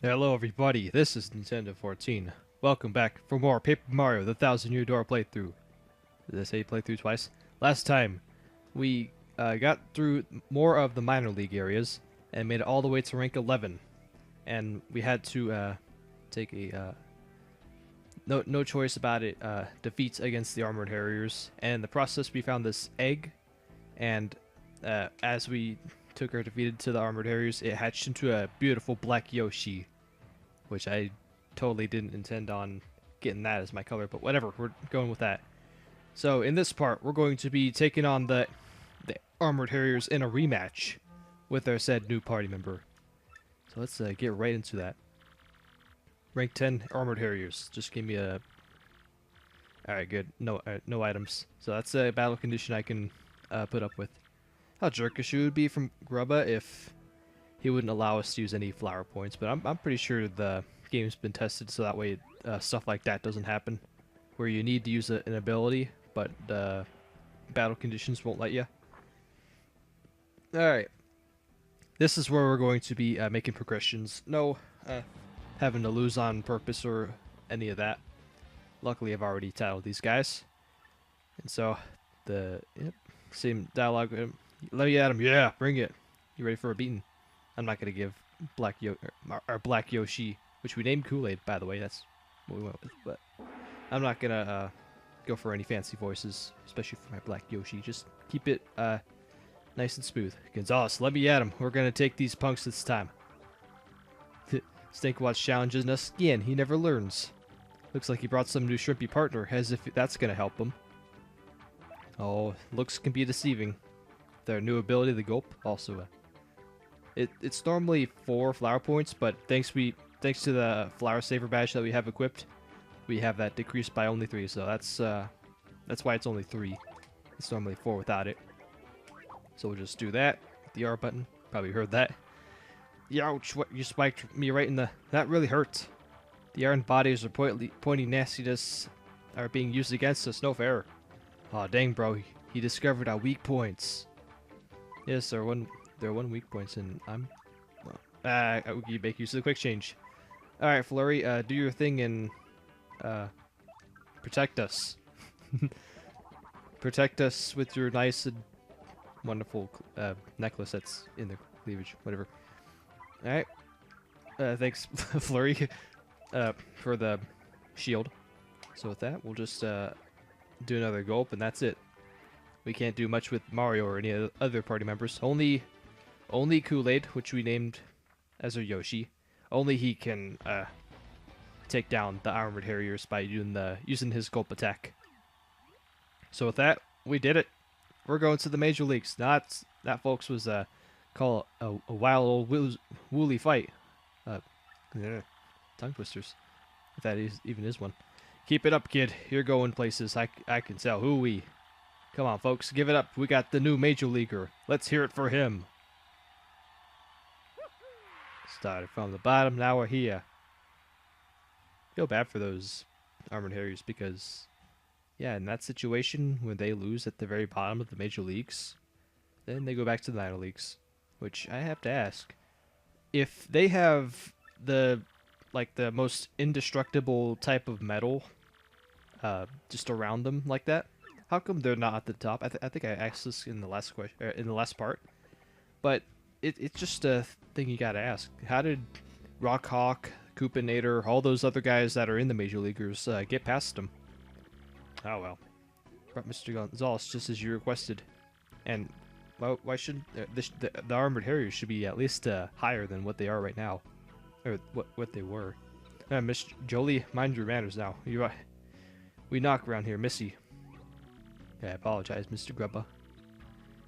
Hello everybody, this is Nintendo 14. Welcome back for more Paper Mario the Thousand Year Door playthrough. Did I say playthrough twice? Last time, we got through more of the minor league areas and made it all the way to rank 11. And we had to take a no choice about it defeat against the Armored Harriers. And in the process, we found this egg, and as we took our defeated to the Armored Harriers, it hatched into a beautiful black Yoshi, which I totally didn't intend on getting that as my color, but whatever, we're going with that. So in this part, we're going to be taking on the Armored Harriers in a rematch with our said new party member. So let's get right into that. Rank 10 Armored Harriers. Just give me a... Alright, good. No items. So that's a battle condition I can put up with. How jerkish it would be from Grubba if he wouldn't allow us to use any flower points, but I'm pretty sure the game's been tested so that way stuff like that doesn't happen, where you need to use an ability, but battle conditions won't let you. Alright, this is where we're going to be making progressions. No having to lose on purpose or any of that. Luckily I've already titled these guys. And so, same dialogue. Let me at him. Yeah, bring it. You ready for a beating? I'm not gonna give Black Yoshi, which we named Kool-Aid, by the way. That's what we went with. But I'm not gonna go for any fancy voices, especially for my Black Yoshi. Just keep it nice and smooth. Gonzalez, let me at him. We're gonna take these punks this time. Stinkwatch challenges us again. He never learns. Looks like he brought some new shrimpy partner, as if that's gonna help him. Oh, looks can be deceiving. Their new ability, the Gulp, also it's normally 4 flower points, but thanks to the flower saver badge that we have equipped, we have that decreased by only 3. So that's why it's only 3. It's normally 4 without it. So we'll just do that. The R button. Probably heard that. Ouch! What, you spiked me right in the... That really hurt. The iron bodies or pointy nastiness are being used against us. No fair. Aw, dang, bro. He discovered our weak points. Yes, there are one weak points, and I'm... Well, you make use of the quick change. Alright, Flurry, do your thing and... protect us. Protect us with your nice and wonderful necklace that's in the cleavage. Whatever. Alright. Thanks, Flurry, for the shield. So with that, we'll just do another gulp, and that's it. We can't do much with Mario or any other party members. Only Kool-Aid, which we named as our Yoshi. Only he can take down the Armored Harriers by using his gulp attack. So with that, we did it. We're going to the Major Leagues. That, folks, was called a wild old woolly fight. Tongue twisters, if that even is one. Keep it up, kid. You're going places. I can tell. Hoo-wee. Come on, folks. Give it up. We got the new Major Leaguer. Let's hear it for him. Started from the bottom. Now we're here. Feel bad for those Armored Harriers because, yeah, in that situation, when they lose at the very bottom of the Major Leagues, then they go back to the minor leagues. Which I have to ask. If they have the most indestructible type of metal just around them like that, how come they're not at the top? I think I asked this in the last question, in the last part, but it's just a thing you gotta ask. How did Rock Hawk, Koopinator, all those other guys that are in the Major Leaguers get past them? Oh well. Mr. Gonzalez, just as you requested. And why should the Armored Harriers should be at least higher than what they are right now, or what they were. Miss Jolie, mind your manners now. We knock around here, Missy. I apologize, Mr. Grubba.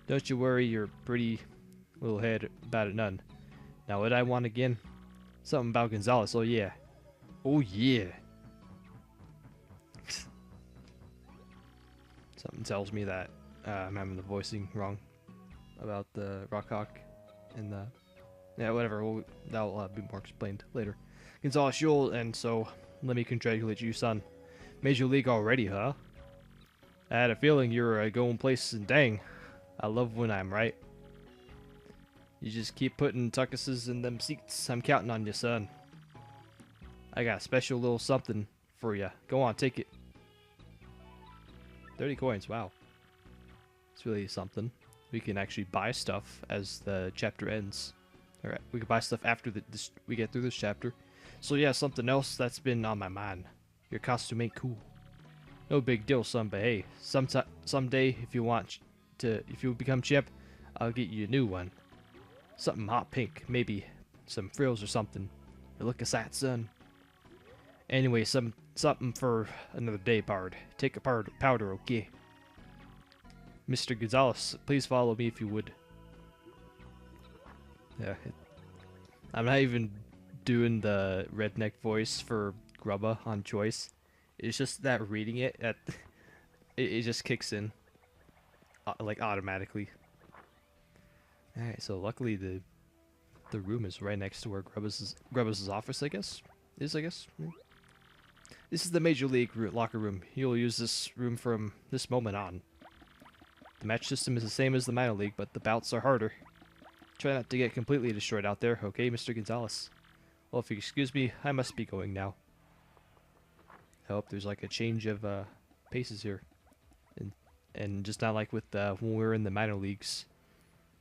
Don't you worry your pretty little head about it none. Now what I want again? Something about Gonzalez, oh yeah. Oh yeah. Something tells me that I'm having the voicing wrong about the Rock Hawk and the... Yeah, whatever, that'll be more explained later. Gonzalez, and so let me congratulate you, son. Major League already, huh? I had a feeling you were going places, and dang, I love when I'm right. You just keep putting tuckuses in them seats. I'm counting on you, son. I got a special little something for you. Go on, take it. 30 coins, wow. It's really something. We can actually buy stuff as the chapter ends. Alright, we can buy stuff after we get through this chapter. So yeah, something else that's been on my mind. Your costume ain't cool. No big deal, son, but hey, someday if you become champ, I'll get you a new one. Something hot pink, maybe some frills or something. Look at that, son. Anyway, something for another day, Bard. Take a powder, okay? Mr. Gonzalez, please follow me if you would. Yeah, I'm not even doing the redneck voice for Grubba on choice. It's just that reading it, it just kicks in, like automatically. All right, so luckily the room is right next to where Grubba's office, I guess. Yeah. This is the Major League locker room. You'll use this room from this moment on. The match system is the same as the minor league, but the bouts are harder. Try not to get completely destroyed out there, okay, Mr. Gonzalez? Well, if you excuse me, I must be going now. I hope there's like a change of paces here. And just not like with when we were in the minor leagues,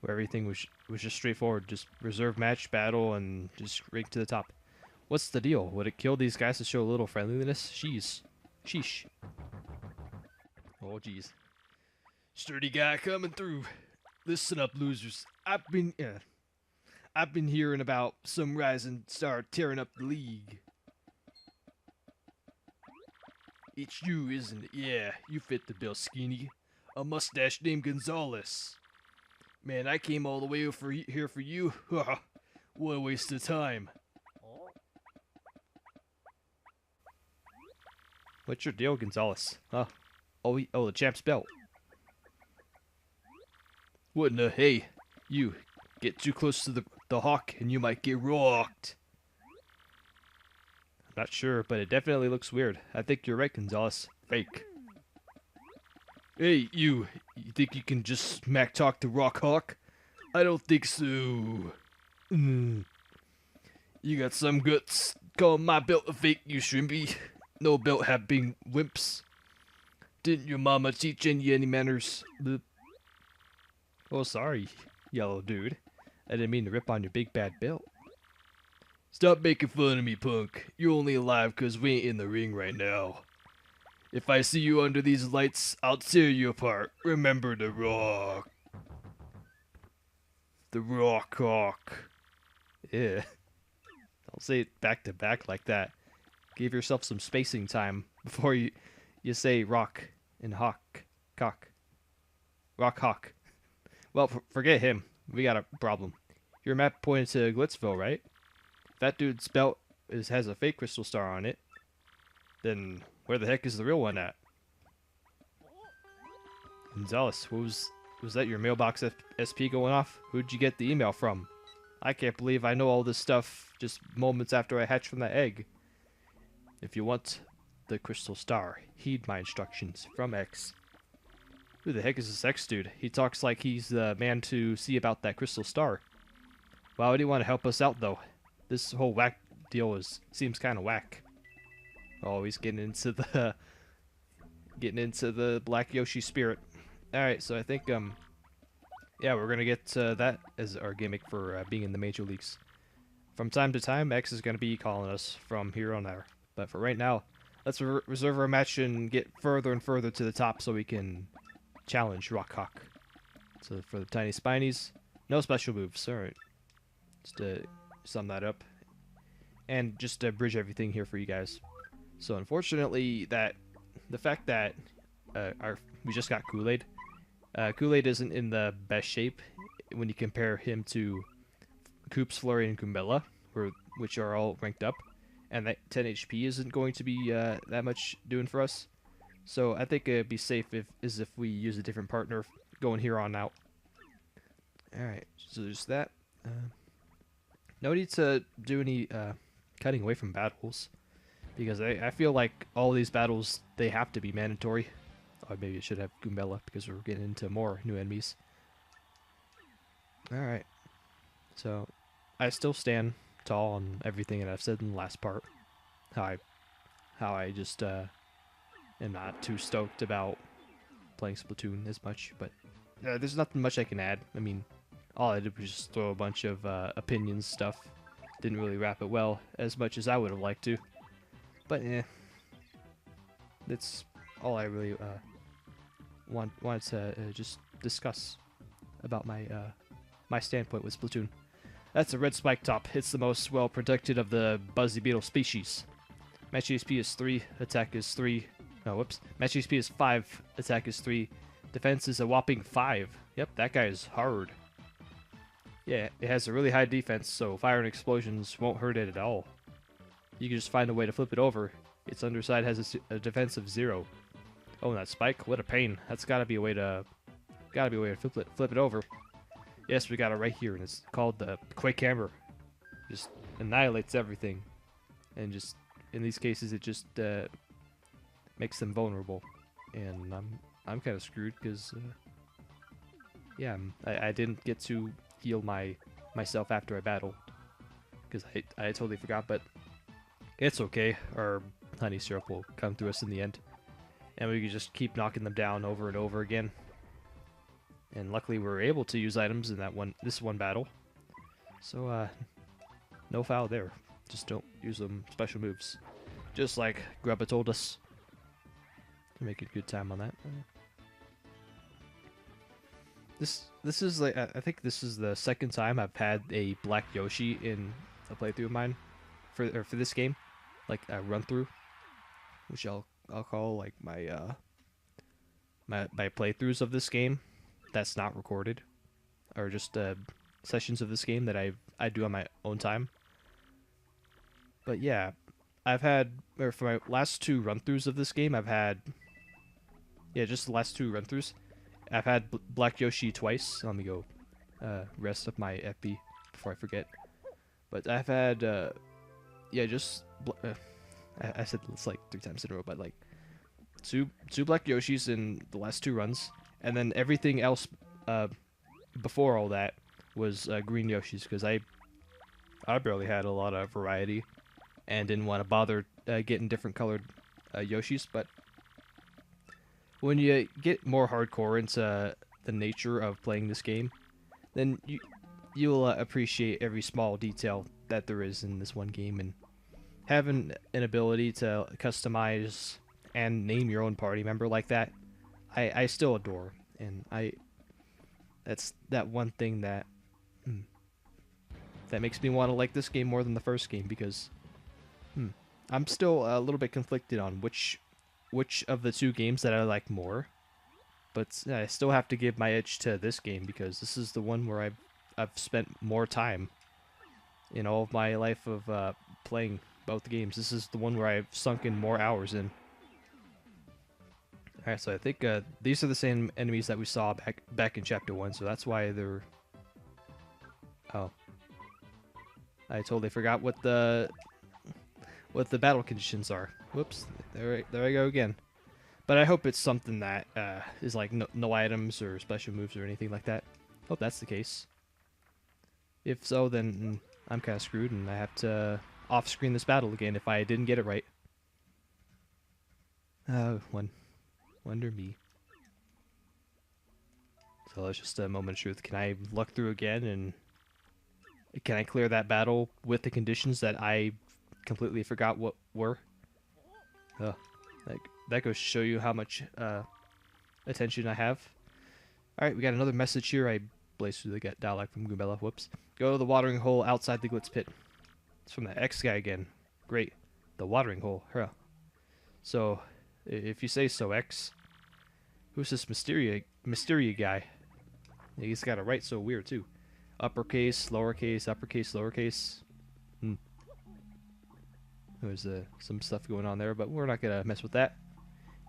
where everything was just straightforward. Just reserve match, battle, and just right to the top. What's the deal? Would it kill these guys to show a little friendliness? Sheesh. Oh, jeez. Sturdy guy coming through. Listen up, losers. I've been hearing about some rising star tearing up the league. It's you, isn't it? Yeah, you fit the bill, Skinny. A mustache named Gonzalez. Man, I came all the way here for you. What a waste of time. What's your deal, Gonzalez? Huh? Oh, the champ's belt. What in the hey? You get too close to the hawk and you might get rocked. I'm not sure, but it definitely looks weird. I think you're right, Gonzalez. Fake. Hey, you think you can just smack talk to Rock Hawk? I don't think so. You got some guts. Calling my belt a fake, you shrimpy. No belt have been wimps. Didn't your mama teach you any manners? Oh, sorry, yellow dude. I didn't mean to rip on your big bad belt. Stop making fun of me, punk. You're only alive 'cause we ain't in the ring right now. If I see you under these lights, I'll tear you apart. Remember the rock. The Rock Hawk. Yeah. Don't say it back to back like that. Give yourself some spacing time before you say rock and hawk. Cock. Rock Hawk. Well, forget him. We got a problem. Your map pointed to Glitzville, right? If that dude's belt has a fake crystal star on it, then where the heck is the real one at? Gonzalez, was that your mailbox SP going off? Who'd you get the email from? I can't believe I know all this stuff just moments after I hatched from that egg. If you want the crystal star, heed my instructions from X. Who the heck is this X dude? He talks like he's the man to see about that crystal star. Why would he want to help us out, though? This whole whack deal seems kind of whack. Oh, he's getting into the Black Yoshi spirit. All right, so I think yeah, we're gonna get that as our gimmick for being in the major leagues. From time to time, X is gonna be calling us from here on there. But for right now, let's reserve our match and get further and further to the top so we can challenge Rock Hawk. So for the tiny spinies, no special moves. All right, just to sum that up, and just to bridge everything here for you guys. So unfortunately, the fact that we just got Kool-Aid. Kool-Aid isn't in the best shape when you compare him to Koops, Flurry, and Goombella, which are all ranked up, and that 10 HP isn't going to be that much doing for us. So I think it'd be safe if we use a different partner going here on out. Alright, so there's that. No need to do any cutting away from battles, because I feel like all these battles, they have to be mandatory. Or maybe I should have Goombella, because we're getting into more new enemies. Alright, so I still stand tall on everything that I've said in the last part. how I just am not too stoked about playing Splatoon as much, but there's nothing much I can add. I mean, all I did was just throw a bunch of opinions stuff. Didn't really wrap it well as much as I would have liked to, but that's all I really wanted to just discuss about my my standpoint with Splatoon. That's a red spike top. It's the most well protected of the Buzzy Beetle species. Match HP is 3, attack is 3. No, whoops. Match HP is 5, attack is 3. Defense is a whopping 5. Yep, that guy is hard. Yeah, it has a really high defense, so fire and explosions won't hurt it at all. You can just find a way to flip it over. Its underside has a defense of 0. Oh, and that spike, what a pain. That's gotta be a way to flip it over. Yes, we got it right here, and it's called the Quake Hammer. Just annihilates everything, and just in these cases, it just makes them vulnerable. And I'm kind of screwed because yeah, I didn't get to heal myself after I battled because I totally forgot. But it's okay. Our honey syrup will come through us in the end, and we can just keep knocking them down over and over again. And luckily, we were able to use items in this one battle. So, no foul there. Just don't use them special moves. Just like Grubba told us. Make a good time on that. This is like I think this is the second time I've had a black Yoshi in a playthrough of mine for this game, like a run through, which I'll call like my my playthroughs of this game. That's not recorded, or just sessions of this game that I do on my own time. But yeah, I've had, or for my last 2 run-throughs of this game, I've had, yeah, just the last 2 run-throughs, I've had Black Yoshi twice. Let me go rest up my FP before I forget. But I've had, yeah, just, I said it's like 3 times in a row, but like two Black Yoshis in the last 2 runs. And then everything else before all that was green Yoshis, because I barely had a lot of variety and didn't want to bother getting different colored Yoshis. But when you get more hardcore into the nature of playing this game, then you'll appreciate every small detail that there is in this one game, and having an ability to customize and name your own party member like that, I still adore, and that's that one thing that that makes me want to like this game more than the first game, because I'm still a little bit conflicted on which of the 2 games that I like more, but I still have to give my edge to this game because this is the one where I've spent more time in all of my life of playing both games. This is the one where I've sunk in more hours in. Alright, so I think these are the same enemies that we saw back in Chapter 1, so that's why they're... Oh. I totally forgot what the battle conditions are. Whoops, there I go again. But I hope it's something that is like no items or special moves or anything like that. Hope that's the case. If so, then I'm kind of screwed, and I have to off-screen this battle again if I didn't get it right. Wonder me. So it's just a moment of truth. Can I luck through again, and can I clear that battle with the conditions that I completely forgot what were? That goes to show you how much attention I have. Alright, we got another message here. I blazed through the dialogue from Goombella. Whoops. Go to the watering hole outside the Glitz pit. It's from the X guy again. Great. The watering hole. Huh. So, if you say so, X. Who's this Mysteria guy? Yeah, he's got it right so weird, too. Uppercase, lowercase, uppercase, lowercase. There's some stuff going on there, but we're not going to mess with that.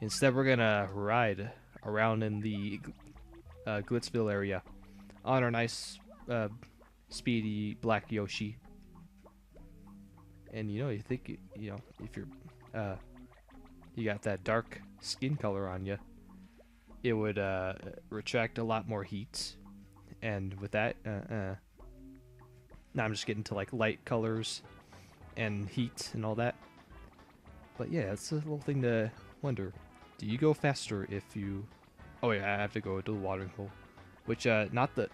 Instead, we're going to ride around in the Glitzville area on our nice, speedy black Yoshi. And, you think, if you're, you got that dark skin color on you, it would retract a lot more heat. And with that, now I'm just getting to like light colors and heat and all that. But yeah, it's a little thing to wonder. Do you go faster if you... Oh yeah, I have to go to the watering hole. Which, not the...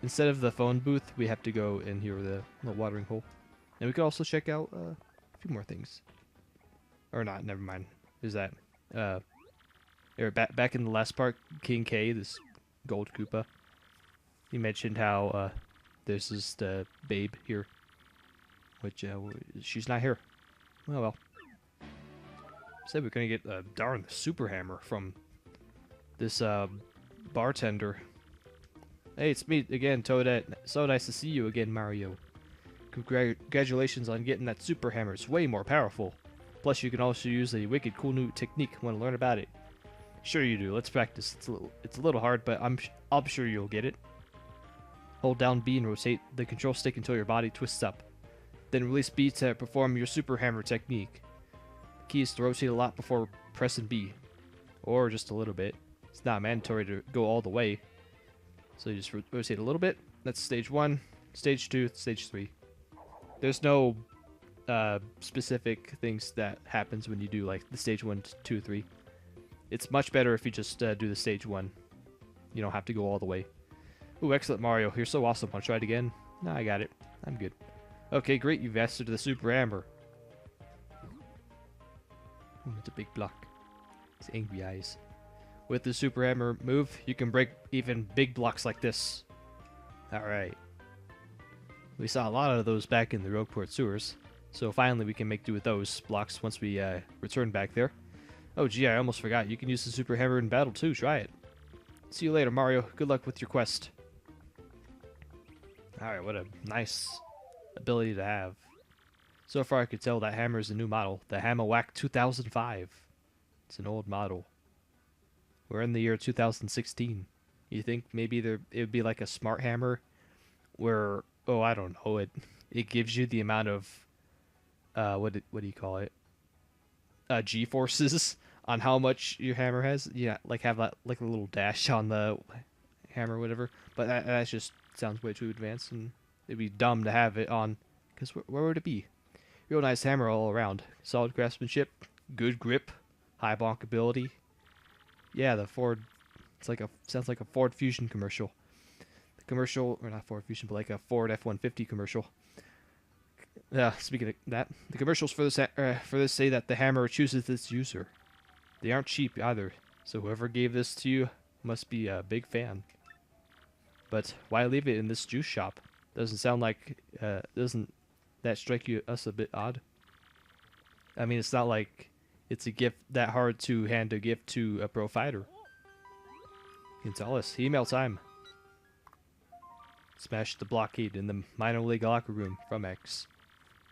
Instead of the phone booth, we have to go in here, the watering hole. And we could also check out a few more things. Or not, never mind. Is that... back in the last part, King K, this gold Koopa, he mentioned how there's this babe here. Which, she's not here. Oh well. Said we're gonna get darn the super hammer from this bartender. Hey, it's me again, Toadette. So nice to see you again, Mario. Congratulations on getting that super hammer. It's way more powerful. Plus, you can also use a wicked cool new technique. Want to learn about it? Sure you do. Let's practice. It's a little hard, but I'm sure you'll get it. Hold down B and rotate the control stick until your body twists up. Then release B to perform your super hammer technique. The key is to rotate a lot before pressing B. Or just a little bit. It's not mandatory to go all the way. So you just rotate a little bit. That's stage 1, stage 2, stage 3. There's no specific things that happens when you do like the stage 1, 2, 3. It's much better if you just do the stage 1. You don't have to go all the way. Ooh, excellent, Mario. You're so awesome. Want to try it again? No, I got it. I'm good. Okay, great. You've mastered the super hammer. Ooh, it's a big block. It's angry eyes. With the super hammer move, you can break even big blocks like this. Alright. We saw a lot of those back in the Rogueport sewers. So finally we can make do with those blocks once we return back there. Oh gee, I almost forgot. You can use the super hammer in battle too. Try it. See you later, Mario. Good luck with your quest. Alright, what a nice ability to have. So far I could tell that hammer is a new model. The Hammerwhack 2005. It's an old model. We're in the year 2016. You think maybe it would be like a smart hammer where, oh, I don't know, it gives you the amount of what do you call it? G-forces on how much your hammer has. Yeah, like have that like a little dash on the hammer or whatever. But that just sounds way too advanced, and it'd be dumb to have it on, because where would it be? Real nice hammer all around. Solid craftsmanship, good grip, high bonk ability. Yeah, the Ford. Sounds like a Ford Fusion commercial. The commercial, or not Ford Fusion, but like a Ford F-150 commercial. Speaking of that, the commercials for this say that the hammer chooses its user. They aren't cheap either, so whoever gave this to you must be a big fan. But why leave it in this juice shop? Doesn't sound like doesn't that strike us a bit odd? I mean, it's not like it's a gift that hard to hand a gift to a pro fighter. You can tell us. Email time. Smash the blockade in the minor league locker room from X.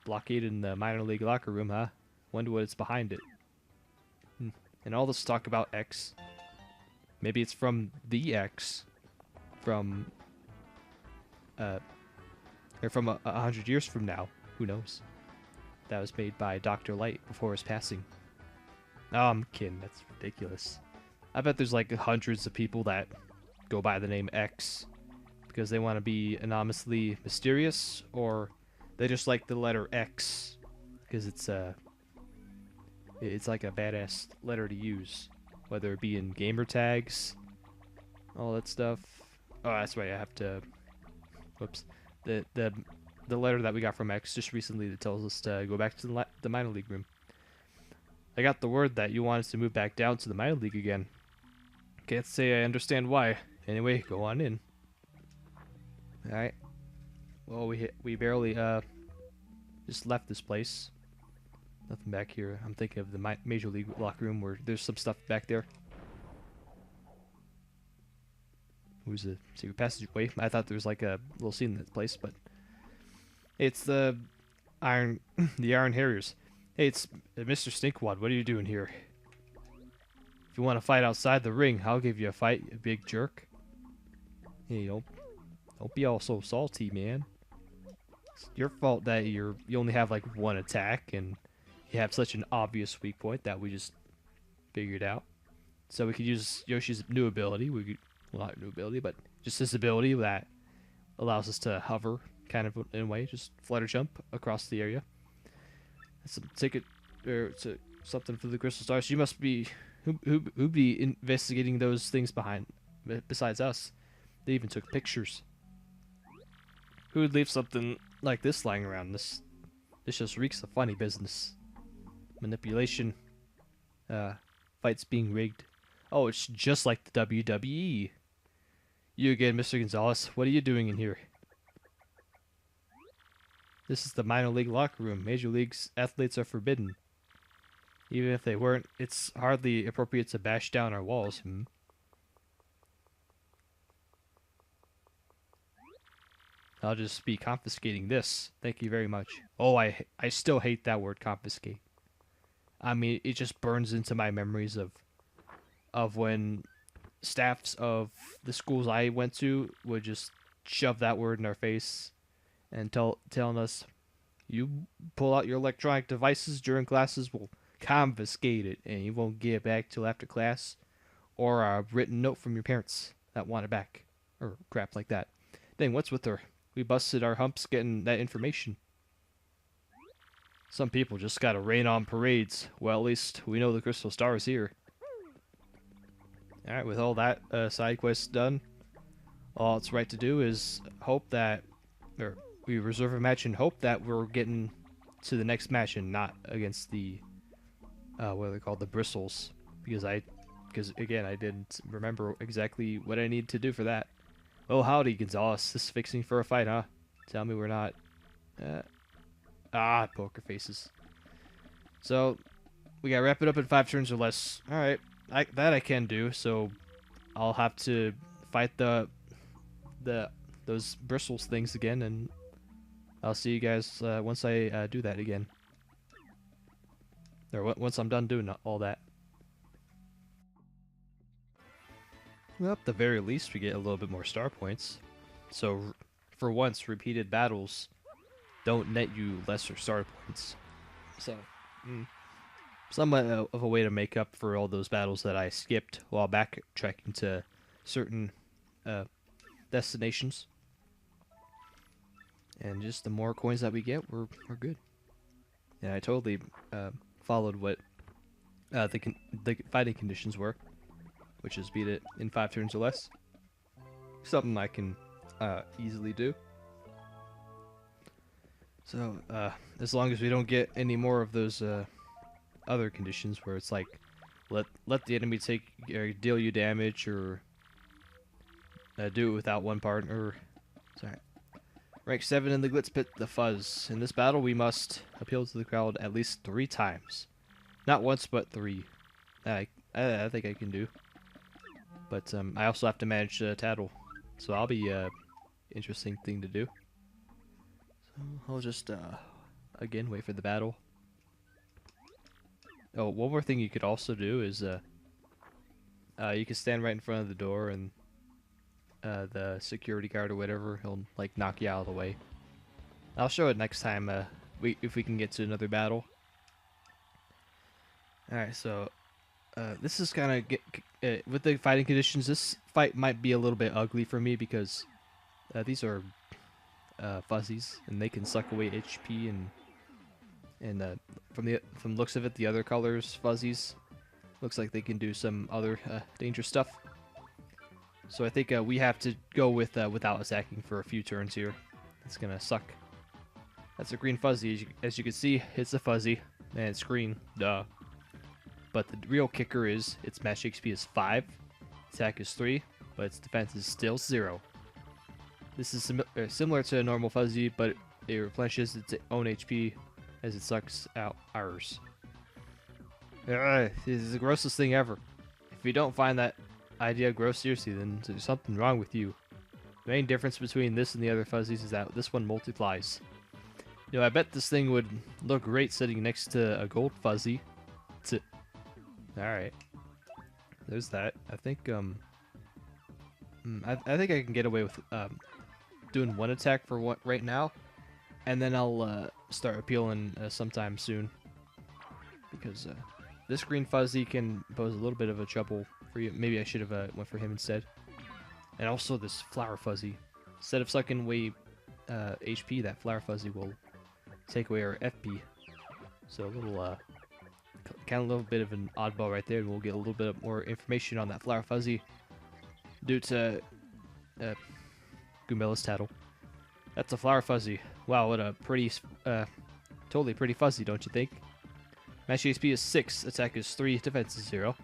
Blockade in the minor league locker room, huh? Wonder what's behind it. And all this talk about X. Maybe it's from the X. From or from 100 years from now. Who knows? That was made by Dr. Light before his passing. Oh, I'm kidding. That's ridiculous. I bet there's like hundreds of people that go by the name X because they want to be anonymously mysterious, or they just like the letter X because it's like a badass letter to use, whether it be in gamer tags, all that stuff. Oh, that's right. I have to. Whoops. The letter that we got from X just recently that tells us to go back to the minor league room. I got the word that you want us to move back down to the minor league again. Can't say I understand why. Anyway, go on in. Alright. Well, we barely just left this place. Nothing back here. I'm thinking of the Major League locker room where there's some stuff back there. Who's the secret passageway? I thought there was like a little scene in that place, but it's the Iron Harriers. Hey, it's Mr. Stinkwad. What are you doing here? If you want to fight outside the ring, I'll give you a fight, you big jerk. Hey, don't be all so salty, man. It's your fault that you only have like one attack and you have such an obvious weak point that we just figured out. So we could use Yoshi's new ability. Well, not new ability, but just this ability that allows us to hover, kind of in a way, just flutter jump across the area. Let's take it or to something for the crystal stars. You must be who'd be investigating those things besides us. They even took pictures. Who would leave something like this lying around? This just reeks of funny business. Manipulation. Fights being rigged. Oh, it's just like the WWE. You again, Mr. Gonzalez. What are you doing in here? This is the minor league locker room. Major leagues athletes are forbidden. Even if they weren't, it's hardly appropriate to bash down our walls. I'll just be confiscating this. Thank you very much. Oh, I still hate that word, confiscate. I mean, it just burns into my memories of when staffs of the schools I went to would just shove that word in our face and telling us, you pull out your electronic devices during classes, we'll confiscate it, and you won't get it back till after class, or a written note from your parents that want it back, or crap like that. Dang, what's with her? We busted our humps getting that information. Some people just gotta rain on parades. Well, at least we know the Crystal Star is here. Alright, with all that side quest done, all it's right to do is hope that, or we reserve a match and hope that we're getting to the next match and not against the, what are they called, the Bristles. Because again, I didn't remember exactly what I need to do for that. Oh, howdy, Gonzalez. This is fixing for a fight, huh? Tell me we're not. Poker faces. So, we gotta wrap it up in 5 turns or less. Alright, that I can do, so I'll have to fight those bristles things again, and I'll see you guys once I do that again. Or once I'm done doing all that. Well, at the very least, we get a little bit more star points. So, for once, repeated battles don't net you lesser star points. So, somewhat of a way to make up for all those battles that I skipped while backtracking to certain destinations. And just the more coins that we get, we're good. And I totally followed what the fighting conditions were, which is beat it in 5 turns or less. Something I can easily do. So, as long as we don't get any more of those other conditions where it's like, let the enemy take or deal you damage, or do it without one partner. Sorry. Rank 7 in the Glitz Pit, the Fuzz. In this battle, we must appeal to the crowd at least 3 times. Not once, but 3. I think I can do. But I also have to manage Tattle, so I'll be interesting thing to do. So I'll just again wait for the battle. Oh, one more thing you could also do is you can stand right in front of the door, and the security guard or whatever, he'll like knock you out of the way. I'll show it next time if we can get to another battle. All right, so. This is kind of with the fighting conditions. This fight might be a little bit ugly for me because these are fuzzies, and they can suck away HP, and from looks of it, the other colors fuzzies looks like they can do some other dangerous stuff. So I think we have to go with without attacking for a few turns here. It's gonna suck. That's a green fuzzy. As you can see, it's a fuzzy, and it's green. Duh. But the real kicker is its match HP is 5, attack is 3, but its defense is still 0. This is similar to a normal fuzzy, but it replenishes its own HP as it sucks out ours. This is the grossest thing ever. If you don't find that idea gross seriously, then there's something wrong with you. The main difference between this and the other fuzzies is that this one multiplies. You know, I bet this thing would look great sitting next to a gold fuzzy. Alright. There's that. I think, I think I can get away with, doing one attack for right now, and then I'll, start appealing, sometime soon. Because, this green fuzzy can pose a little bit of a trouble for you. Maybe I should have, went for him instead. And also this flower fuzzy. Instead of sucking away, HP, that flower fuzzy will take away our FP. So a little, kind of a little bit of an oddball right there, and we'll get a little bit more information on that Flower Fuzzy due to Goombela's tattle. That's a Flower Fuzzy. Wow, what a pretty, totally pretty fuzzy, don't you think? Match HP is 6, attack is 3, defense is 0.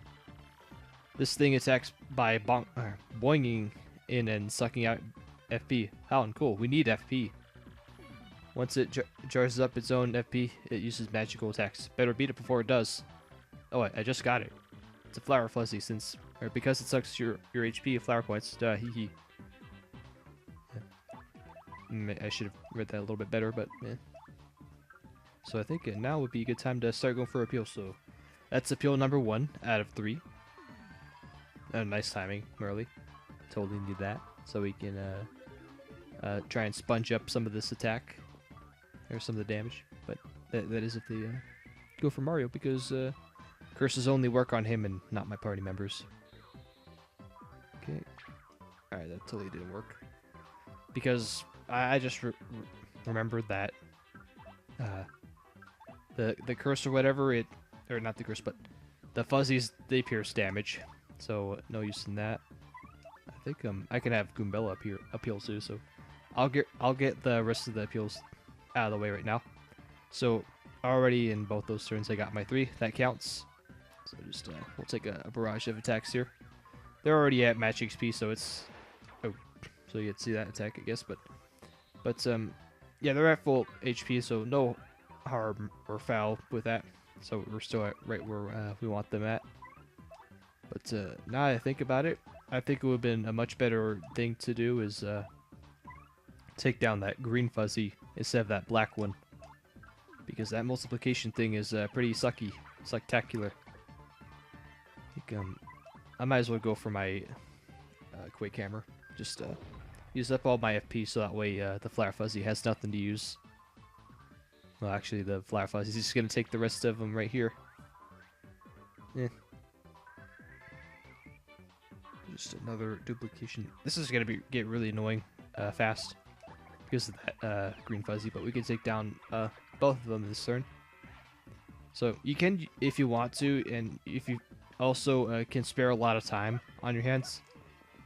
This thing attacks by boinging in and sucking out FP. How cool. We need FP. Once it charges up its own FP, it uses magical attacks. Better beat it before it does. Oh, I just got it. It's a Flower Fuzzy because it sucks your HP flower points. Duh, hee hee. Yeah. I should have read that a little bit better, but yeah. So I think now would be a good time to start going for appeal. So that's appeal number 1 out of 3. Nice timing, Merly. Totally need that. So we can try and sponge up some of this attack. Or some of the damage. But that is if they go for Mario, because curses only work on him and not my party members. Okay. Alright, that totally didn't work. Because I just remembered that the curse or whatever, or not the curse, but the fuzzies, they pierce damage. So no use in that. I think I can have Goombella appeal too, so I'll get the rest of the appeals out of the way right now. So already in both those turns I got my 3. That counts. So just we'll take a barrage of attacks here. They're already at match XP, so it's so you can see that attack, I guess. But yeah, they're at full HP, so no harm or foul with that. So we're still at right where we want them at. But now that I think about it, I think it would have been a much better thing to do is take down that green fuzzy instead of that black one. Because that multiplication thing is pretty sucky. Spectacular. I think I might as well go for my Quake Hammer. Just use up all my FP so that way the Flower Fuzzy has nothing to use. Well, actually, the Flower Fuzzy is just going to take the rest of them right here. Yeah. Just another duplication. This is going to get really annoying fast because of that green fuzzy, but we can take down both of them this turn. So you can, if you want to, and if you also can spare a lot of time on your hands,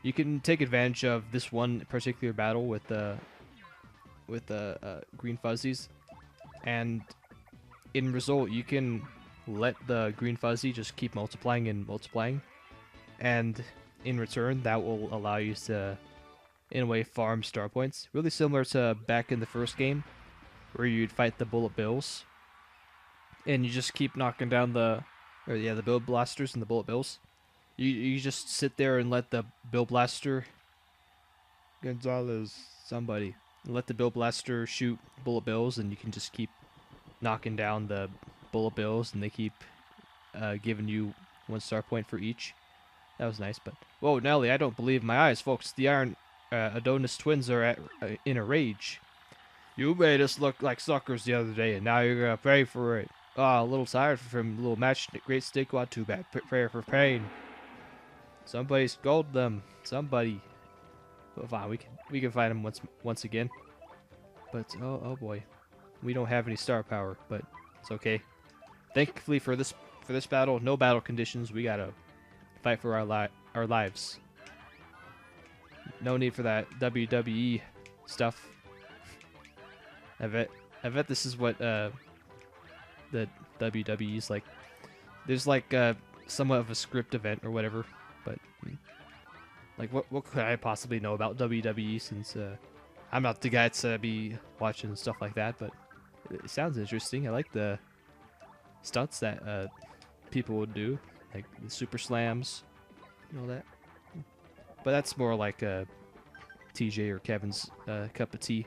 you can take advantage of this one particular battle with the green fuzzies, and in result you can let the green fuzzy just keep multiplying and multiplying, and in return that will allow you to, in a way, farm star points. Really similar to back in the first game where you'd fight the bullet bills and you just keep knocking down the bill blasters and the bullet bills. You just sit there and let the bill blaster Gonzalez somebody let the bill blaster shoot bullet bills, and you can just keep knocking down the bullet bills, and they keep giving you 1 star point for each. That was nice. But whoa, Nelly, I don't believe my eyes, folks. The Iron Adonis twins are in a rage. You made us look like suckers the other day, and now you're gonna pay for it. Ah, a little tired from a little match. Great steak, not too bad. Prayer for pain. Somebody scold them. Somebody. Well, fine, we can fight them once again. But oh boy, we don't have any star power, but it's okay. Thankfully for this battle, no battle conditions. We gotta fight for our lives. No need for that WWE stuff. I bet this is what the WWE is like. There's like somewhat of a script event or whatever, but like what could I possibly know about WWE, since I'm not the guy to be watching stuff like that, but it sounds interesting. I like the stunts that people would do, like the super slams and all that. But that's more like TJ or Kevin's cup of tea.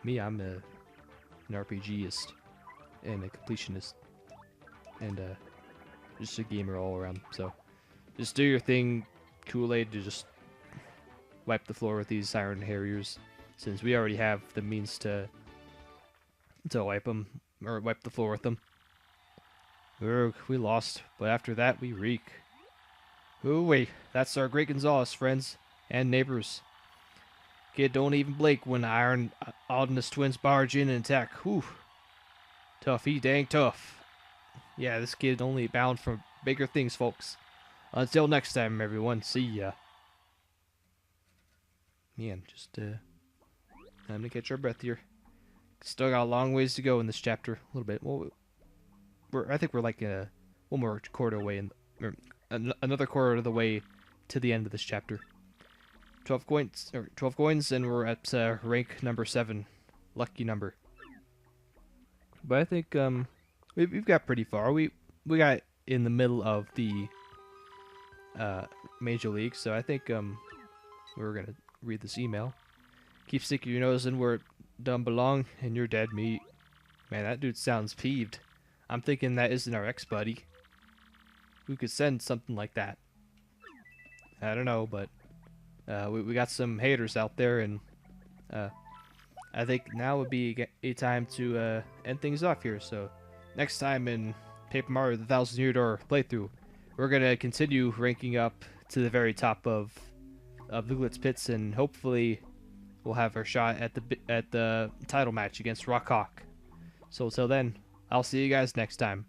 Me, I'm an RPGist and a completionist and just a gamer all around. So just do your thing, Kool-Aid, to just wipe the floor with these Iron Harriers, since we already have the means to wipe them, or wipe the floor with them. Urgh, we lost, but after that we reek. Ooh-wee, that's our great Gonzalez, friends and neighbors. Kid don't even blink when the Iron Adonis twins barge in and attack. Whew. Tough, he dang tough. Yeah, this kid only bound for bigger things, folks. Until next time, everyone. See ya. Man, just time to catch our breath here. Still got a long ways to go in this chapter. A little bit. Well, I think we're like one more quarter away, or another quarter of the way to the end of this chapter. 12 coins, and we're at rank number 7, lucky number. But I think we've got pretty far. We got in the middle of the Major Leagues, so I think we're gonna read this email. Keep sticking your nose in where it don't belong, and you're dead meat. Man, that dude sounds peeved. I'm thinking that isn't our ex-buddy. Who could send something like that? I don't know, but we got some haters out there, and I think now would be a time to end things off here. So next time in Paper Mario: The 1000-Year Door playthrough, we're gonna continue ranking up to the very top of the Glitz Pits, and hopefully we'll have our shot at the title match against Rock Hawk. So until then, I'll see you guys next time.